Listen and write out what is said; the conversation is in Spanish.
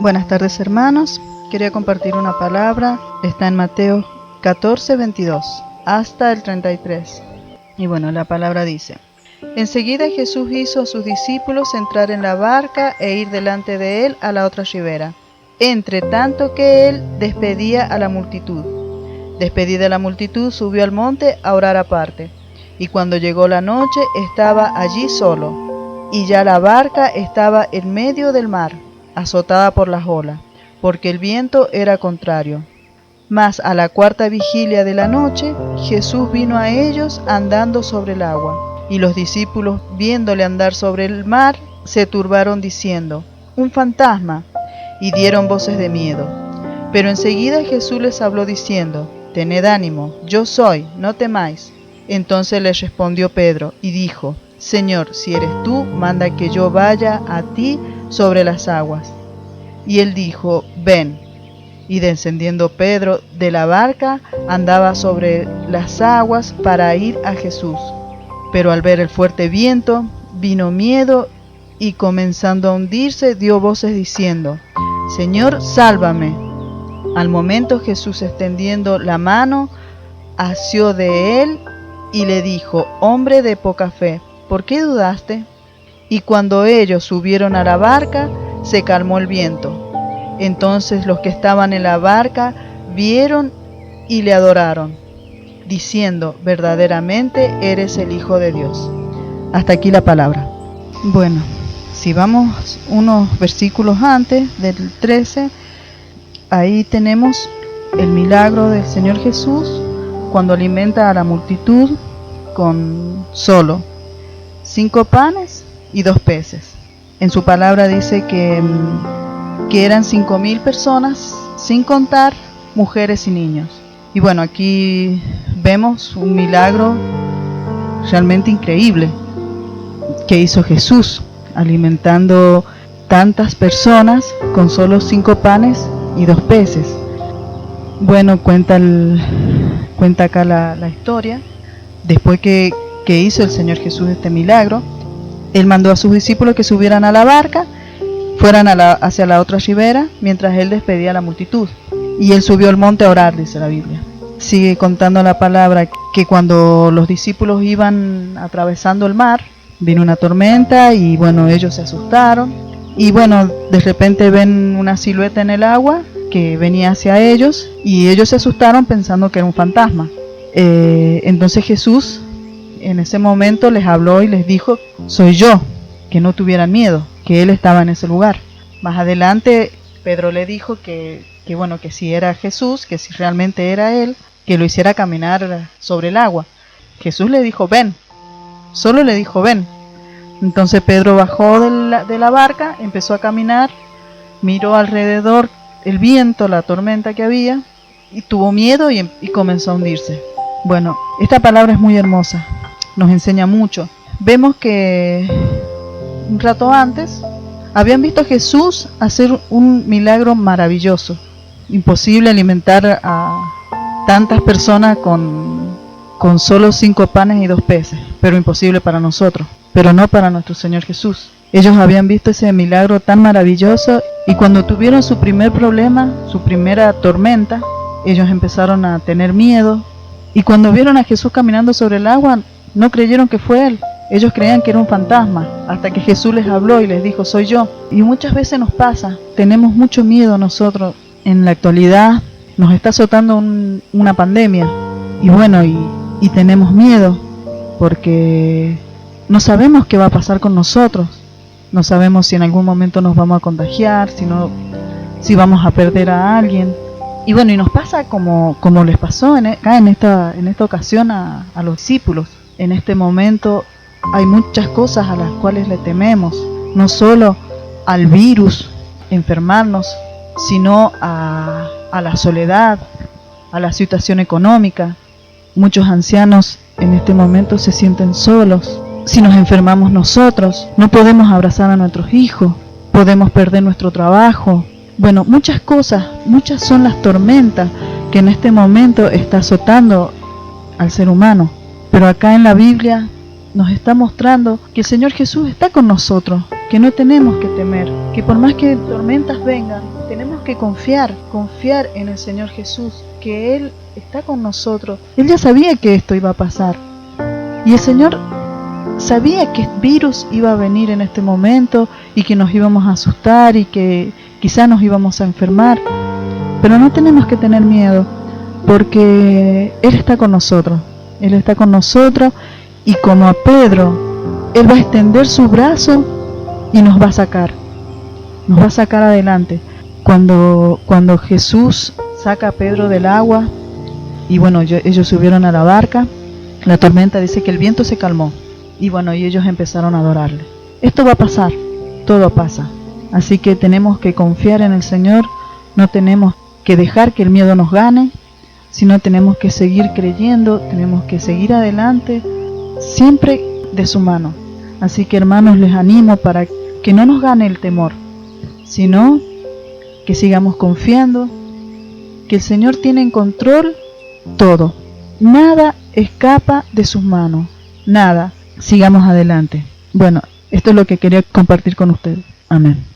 Buenas tardes, hermanos. Quería compartir una palabra. Está en Mateo 14:22 hasta el 33. Y bueno, la palabra dice: Enseguida Jesús hizo a sus discípulos entrar en la barca e ir delante de él a la otra ribera, entre tanto que él despedía a la multitud. Despedida la multitud, subió al monte a orar aparte. Y cuando llegó la noche, estaba allí solo, y ya la barca estaba en medio del mar, azotada por las olas, porque el viento era contrario. Mas a la cuarta vigilia de la noche, Jesús vino a ellos andando sobre el agua. Y los discípulos, viéndole andar sobre el mar, se turbaron diciendo: «Un fantasma», y dieron voces de miedo. Pero enseguida Jesús les habló diciendo: «Tened ánimo, yo soy, no temáis». Entonces les respondió Pedro y dijo: «Señor, si eres tú, manda que yo vaya a ti sobre las aguas». Y él dijo: «Ven». Y descendiendo Pedro de la barca, andaba sobre las aguas para ir a Jesús. Pero al ver el fuerte viento, vino miedo, y comenzando a hundirse, dio voces diciendo: «Señor, sálvame». Al momento Jesús, extendiendo la mano, asió de él y le dijo: «Hombre de poca fe, ¿por qué dudaste?». Y cuando ellos subieron a la barca, se calmó el viento. Entonces los que estaban en la barca vieron y le adoraron, diciendo: «Verdaderamente eres el Hijo de Dios». Hasta aquí la palabra. Bueno, si vamos unos versículos antes del 13, ahí tenemos el milagro del Señor Jesús cuando alimenta a la multitud con solo 5 panes y 2 peces. En su palabra dice que eran 5.000 personas, sin contar mujeres y niños. Y bueno, aquí vemos un milagro realmente increíble que hizo Jesús, alimentando tantas personas con solo 5 panes y 2 peces. Bueno, cuenta acá la historia. Después que hizo el Señor Jesús este milagro, Él mandó a sus discípulos que subieran a la barca, fueran hacia la otra ribera, mientras Él despedía a la multitud. Y Él subió al monte a orar, dice la Biblia. Sigue contando la palabra que cuando los discípulos iban atravesando el mar, vino una tormenta y bueno, ellos se asustaron. Y bueno, de repente ven una silueta en el agua que venía hacia ellos y ellos se asustaron pensando que era un fantasma. Entonces Jesús en ese momento les habló y les dijo: «Soy yo», que no tuvieran miedo, que Él estaba en ese lugar. Más adelante Pedro le dijo que bueno, que si era Jesús, que si realmente era Él, que lo hiciera caminar sobre el agua. Jesús le dijo: «Ven», solo le dijo: «Ven». Entonces Pedro bajó de la barca, empezó a caminar, miró alrededor el viento, la tormenta que había, y tuvo miedo y comenzó a hundirse. Bueno, esta palabra es muy hermosa, nos enseña mucho. Vemos que un rato antes habían visto a Jesús hacer un milagro maravilloso. Imposible alimentar a tantas personas con solo 5 panes y 2 peces, pero imposible para nosotros, pero no para nuestro Señor Jesús. Ellos habían visto ese milagro tan maravilloso y cuando tuvieron su primer problema, su primera tormenta, ellos empezaron a tener miedo. Y cuando vieron a Jesús caminando sobre el agua, no creyeron que fue Él. Ellos creían que era un fantasma, hasta que Jesús les habló y les dijo: «Soy yo». Y muchas veces nos pasa, tenemos mucho miedo nosotros. En la actualidad nos está azotando una pandemia. Y bueno, y tenemos miedo, porque no sabemos qué va a pasar con nosotros. No sabemos si en algún momento nos vamos a contagiar, si vamos a perder a alguien. Y bueno, y nos pasa como les pasó acá en esta ocasión a los discípulos. En este momento hay muchas cosas a las cuales le tememos, no solo al virus, enfermarnos, sino a la soledad, a la situación económica. Muchos ancianos en este momento se sienten solos. Si nos enfermamos nosotros, no podemos abrazar a nuestros hijos, podemos perder nuestro trabajo. Bueno, muchas cosas, muchas son las tormentas que en este momento está azotando al ser humano. Pero acá en la Biblia nos está mostrando que el Señor Jesús está con nosotros, que no tenemos que temer, que por más que tormentas vengan, tenemos que confiar en el Señor Jesús, que Él está con nosotros. Él ya sabía que esto iba a pasar, y el Señor sabía que el virus iba a venir en este momento, y que nos íbamos a asustar, y que quizá nos íbamos a enfermar, pero no tenemos que tener miedo, porque Él está con nosotros. Él está con nosotros, y como a Pedro, Él va a extender su brazo y nos va a sacar adelante. Cuando Jesús saca a Pedro del agua, y bueno, ellos subieron a la barca, la tormenta dice que el viento se calmó, y bueno, y ellos empezaron a adorarle. Esto va a pasar, todo pasa, así que tenemos que confiar en el Señor, no tenemos que dejar que el miedo nos gane, sino tenemos que seguir creyendo, tenemos que seguir adelante, siempre de su mano. Así que, hermanos, les animo para que no nos gane el temor, sino que sigamos confiando, que el Señor tiene en control todo. Nada escapa de sus manos, nada. Sigamos adelante. Bueno, esto es lo que quería compartir con ustedes. Amén.